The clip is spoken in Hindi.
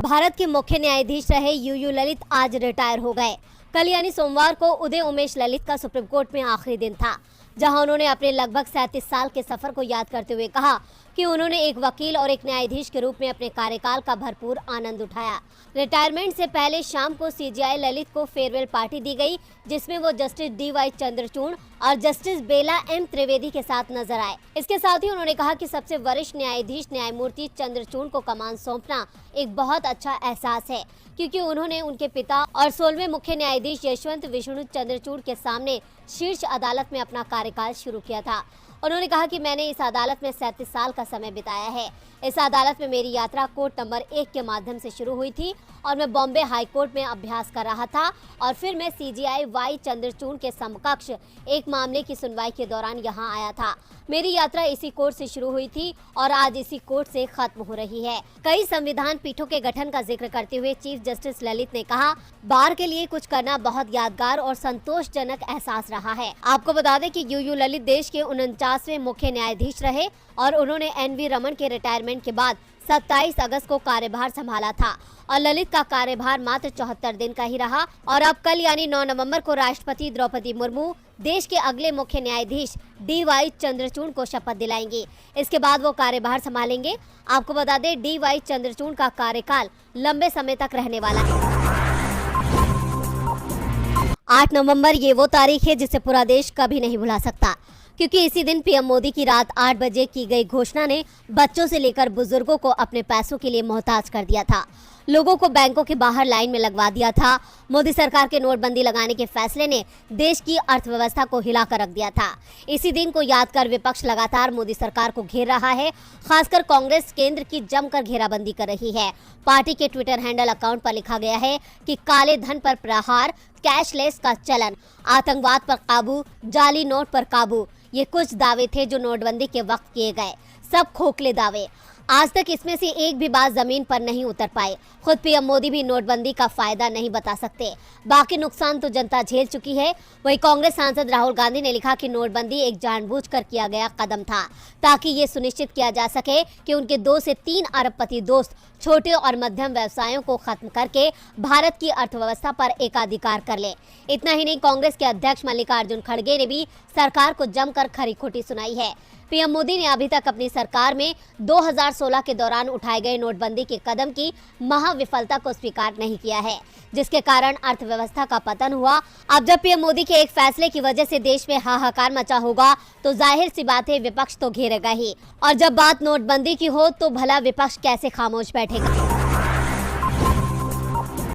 भारत के मुख्य न्यायाधीश रहे यूयू ललित आज रिटायर हो गए। कल यानी सोमवार को उदय उमेश ललित का सुप्रीम कोर्ट में आखिरी दिन था, जहां उन्होंने अपने लगभग 37 साल के सफर को याद करते हुए कहा कि उन्होंने एक वकील और एक न्यायाधीश के रूप में अपने कार्यकाल का भरपूर आनंद उठाया। रिटायरमेंट से पहले शाम को सीजेआई ललित को फेयरवेल पार्टी दी गई, जिसमें वो जस्टिस डी.वाई. चंद्रचूड़ और जस्टिस बेला एम. त्रिवेदी के साथ नजर आए। इसके साथ ही उन्होंने कहा कि सबसे वरिष्ठ न्यायाधीश न्यायमूर्ति चंद्रचूड़ को कमान सौंपना एक बहुत अच्छा एहसास है, क्योंकि उन्होंने उनके पिता और 16वें मुख्य न्यायाधीश यशवंत विष्णु चंद्रचूड़ के सामने शीर्ष अदालत में अपना कार्यकाल शुरू किया था। उन्होंने कहा कि मैंने इस अदालत में 37 साल का समय बिताया है। इस अदालत में मेरी यात्रा कोर्ट नंबर 1 के माध्यम से शुरू हुई थी और मैं बॉम्बे हाई कोर्ट में अभ्यास कर रहा था और फिर मैं सीजेआई वाई चंद्रचूड़ के समकक्ष एक मामले की सुनवाई के दौरान यहां आया था। मेरी यात्रा इसी कोर्ट से शुरू हुई थी और आज इसी कोर्ट से खत्म हो रही है। कई संविधान पीठों के गठन का जिक्र करते हुए चीफ जस्टिस ललित ने कहा, बार के लिए कुछ करना बहुत यादगार और संतोषजनक एहसास रहा है। आपको बता दें कि यूयू ललित देश के 49वें मुख्य न्यायाधीश रहे और उन्होंने एन.वी. रमन के रिटायरमेंट के बाद 27 अगस्त को कार्यभार संभाला था और ललित का कार्यभार मात्र 74 दिन का ही रहा और अब कल यानी 9 नवंबर को राष्ट्रपति द्रौपदी मुर्मू देश के अगले मुख्य न्यायाधीश डी.वाई. चंद्रचूड़ को शपथ दिलाएंगे। इसके बाद वो कार्यभार संभालेंगे। आपको बता दें, डी.वाई. चंद्रचूड़ का कार्यकाल लंबे समय तक रहने वाला है। 8 नवंबर ये वो तारीख है जिसे पूरा देश कभी नहीं भुला सकता, क्योंकि इसी दिन पीएम मोदी की रात 8 बजे की गई घोषणा ने बच्चों से लेकर बुजुर्गों को अपने पैसों के लिए मोहताज कर दिया था। लोगों को बैंकों के बाहर लाइन में लगवा दिया था। मोदी सरकार के नोटबंदी लगाने के फैसले ने देश की अर्थव्यवस्था को हिलाकर रख दिया था। इसी दिन को याद कर विपक्ष लगातार मोदी सरकार को घेर रहा है। खासकर कांग्रेस केंद्र की जमकर घेराबंदी कर रही है। पार्टी के ट्विटर हैंडल अकाउंट पर लिखा गया है कि काले धन पर प्रहार, कैशलेस का चलन, आतंकवाद पर काबू, जाली नोट पर काबू, ये कुछ दावे थे जो नोटबंदी के वक्त किए गए। सब खोखले दावे। आज तक इसमें से एक भी बात जमीन पर नहीं उतर पाए। खुद पीएम मोदी भी नोटबंदी का फायदा नहीं बता सकते। बाकी नुकसान तो जनता झेल चुकी है। वहीं कांग्रेस सांसद राहुल गांधी ने लिखा कि नोटबंदी एक जानबूझकर किया गया कदम था, ताकि ये सुनिश्चित किया जा सके कि उनके 2 से 3 अरबपति दोस्त छोटे और मध्यम व्यवसायों को खत्म करके भारत की अर्थव्यवस्था पर एकाधिकार कर ले। इतना ही नहीं, कांग्रेस के अध्यक्ष मल्लिकार्जुन खड़गे ने भी सरकार को जमकर खरी खोटी सुनाई है। पीएम मोदी ने अभी तक अपनी सरकार में 2016 के दौरान उठाए गए नोटबंदी के कदम की महाविफलता को स्वीकार नहीं किया है, जिसके कारण अर्थव्यवस्था का पतन हुआ। अब जब पीएम मोदी के एक फैसले की वजह से देश में हाहाकार मचा होगा, तो जाहिर सी बात है विपक्ष तो घेरेगा ही। और जब बात नोटबंदी की हो तो भला विपक्ष कैसे खामोश बैठेगा।